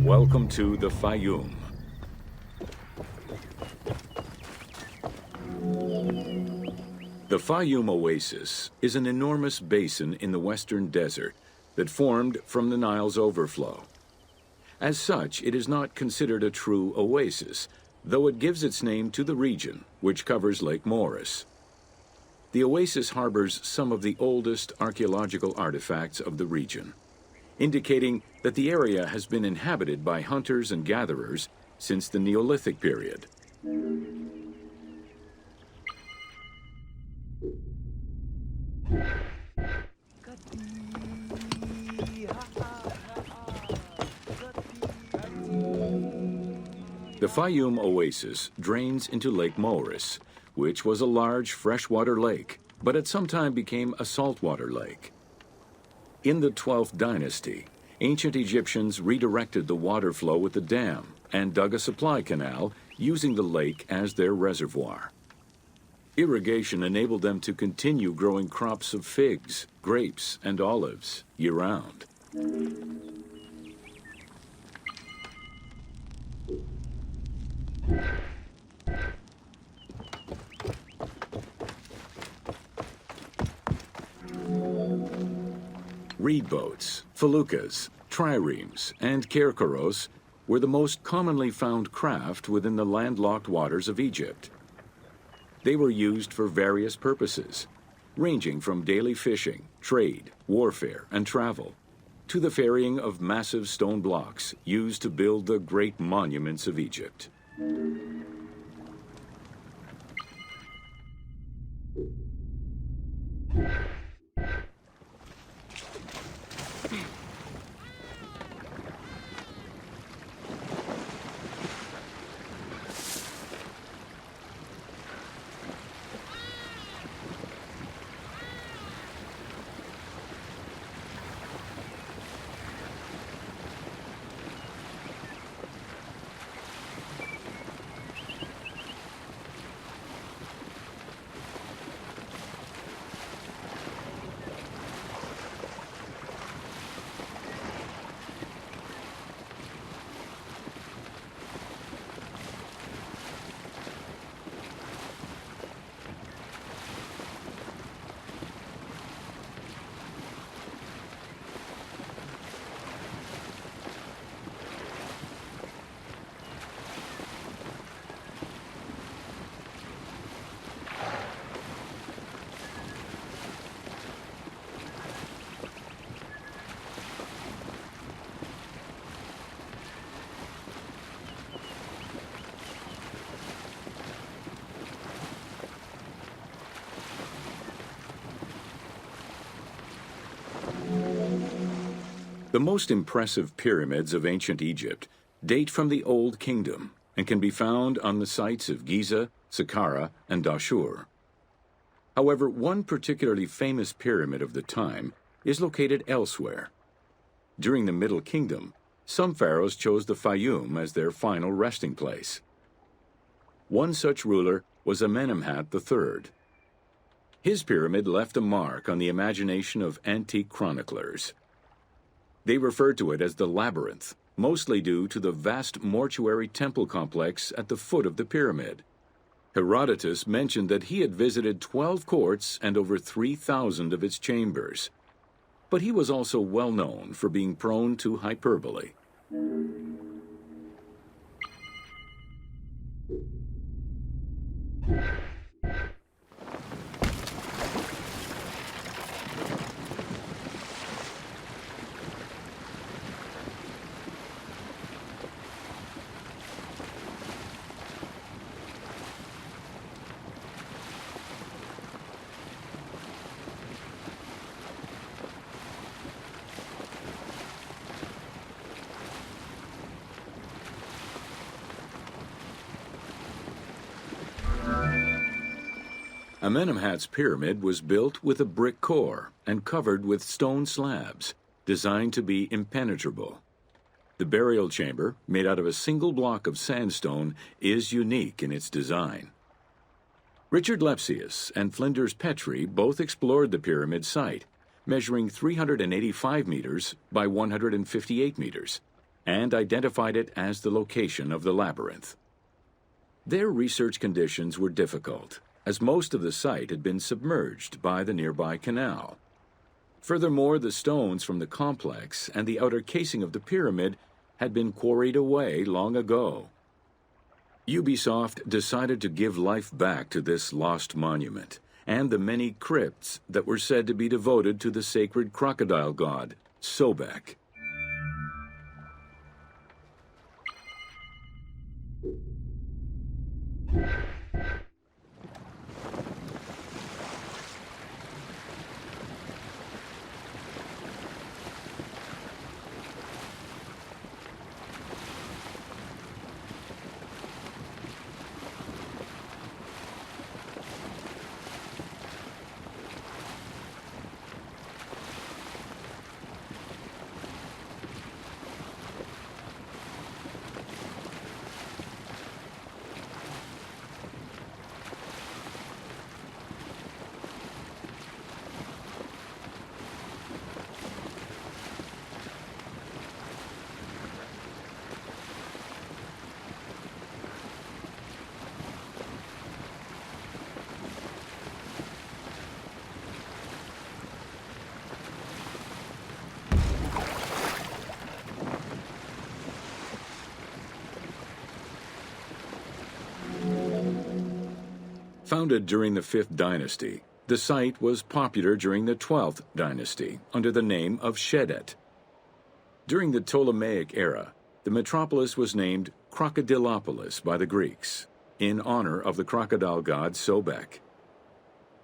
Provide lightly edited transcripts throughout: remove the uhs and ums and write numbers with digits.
Welcome to the Faiyum. The Faiyum Oasis is an enormous basin in the western desert that formed from the Nile's overflow. As such, it is not considered a true oasis, though it gives its name to the region, which covers Lake Morris. The oasis harbors some of the oldest archaeological artifacts of the region, indicating that the area has been inhabited by hunters and gatherers since the Neolithic period. The Faiyum Oasis drains into Lake Morris, which was a large freshwater lake, but at some time became a saltwater lake. In the 12th dynasty, ancient Egyptians redirected the water flow with a dam and dug a supply canal using the lake as their reservoir. Irrigation enabled them to continue growing crops of figs, grapes, and olives year-round. Reed boats, feluccas, triremes, and kerkeros were the most commonly found craft within the landlocked waters of Egypt. They were used for various purposes, ranging from daily fishing, trade, warfare, and travel, to the ferrying of massive stone blocks used to build the great monuments of Egypt. The most impressive pyramids of ancient Egypt date from the Old Kingdom and can be found on the sites of Giza, Saqqara, and Dashur. However, one particularly famous pyramid of the time is located elsewhere. During the Middle Kingdom, some pharaohs chose the Faiyum as their final resting place. One such ruler was Amenemhat III. His pyramid left a mark on the imagination of antique chroniclers. They referred to it as the Labyrinth, mostly due to the vast mortuary temple complex at the foot of the pyramid. Herodotus mentioned that he had visited 12 courts and over 3,000 of its chambers. But he was also well known for being prone to hyperbole. Amenemhat's pyramid was built with a brick core and covered with stone slabs, designed to be impenetrable. The burial chamber, made out of a single block of sandstone, is unique in its design. Richard Lepsius and Flinders Petrie both explored the pyramid site, measuring 385 meters by 158 meters, and identified it as the location of the labyrinth. Their research conditions were difficult, as most of the site had been submerged by the nearby canal. Furthermore, the stones from the complex and the outer casing of the pyramid had been quarried away long ago. Ubisoft decided to give life back to this lost monument and the many crypts that were said to be devoted to the sacred crocodile god, Sobek. Founded during the 5th dynasty, the site was popular during the 12th dynasty under the name of Shedet. During the Ptolemaic era, the metropolis was named Crocodilopolis by the Greeks, in honor of the crocodile god Sobek.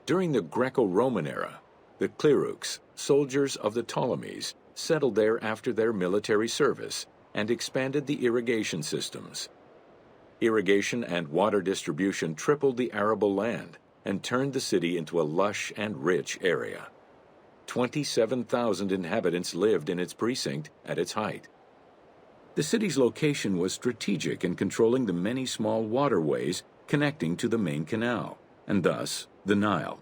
During the Greco-Roman era, the Cleruks, soldiers of the Ptolemies, settled there after their military service and expanded the irrigation systems. Irrigation and water distribution tripled the arable land and turned the city into a lush and rich area. 27,000 inhabitants lived in its precinct at its height. The city's location was strategic in controlling the many small waterways connecting to the main canal, and thus the Nile.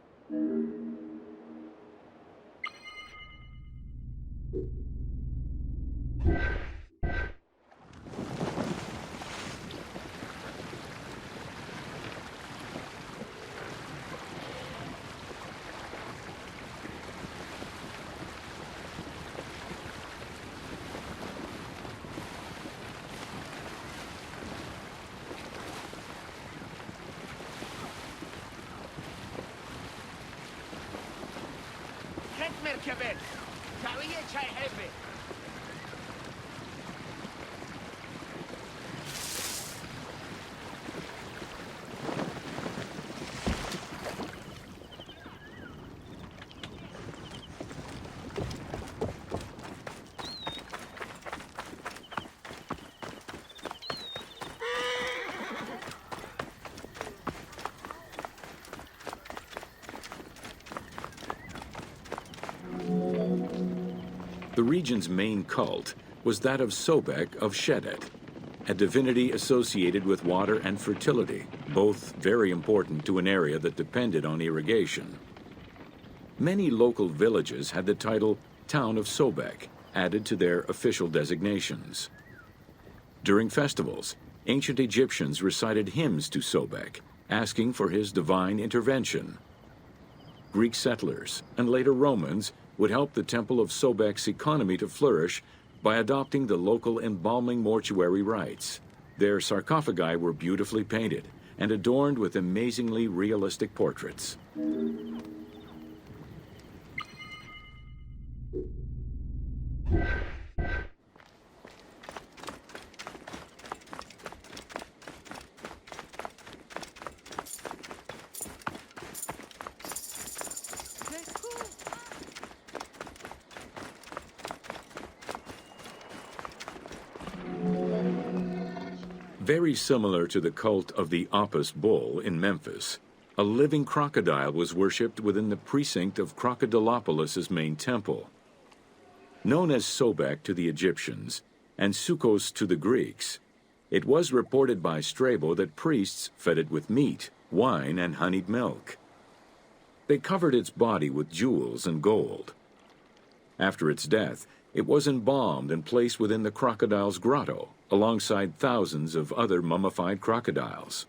The region's main cult was that of Sobek of Shedet, a divinity associated with water and fertility, both very important to an area that depended on irrigation. Many local villages had the title Town of Sobek added to their official designations. During festivals, ancient Egyptians recited hymns to Sobek, asking for his divine intervention. Greek settlers, and later Romans, would help the Temple of Sobek's economy to flourish by adopting the local embalming mortuary rites. Their sarcophagi were beautifully painted and adorned with amazingly realistic portraits. Very similar to the cult of the Apis bull in Memphis, a living crocodile was worshipped within the precinct of Crocodilopolis's main temple. Known as Sobek to the Egyptians and Sukos to the Greeks, it was reported by Strabo that priests fed it with meat, wine, and honeyed milk. They covered its body with jewels and gold. After its death, It was embalmed and placed within the crocodile's grotto, alongside thousands of other mummified crocodiles.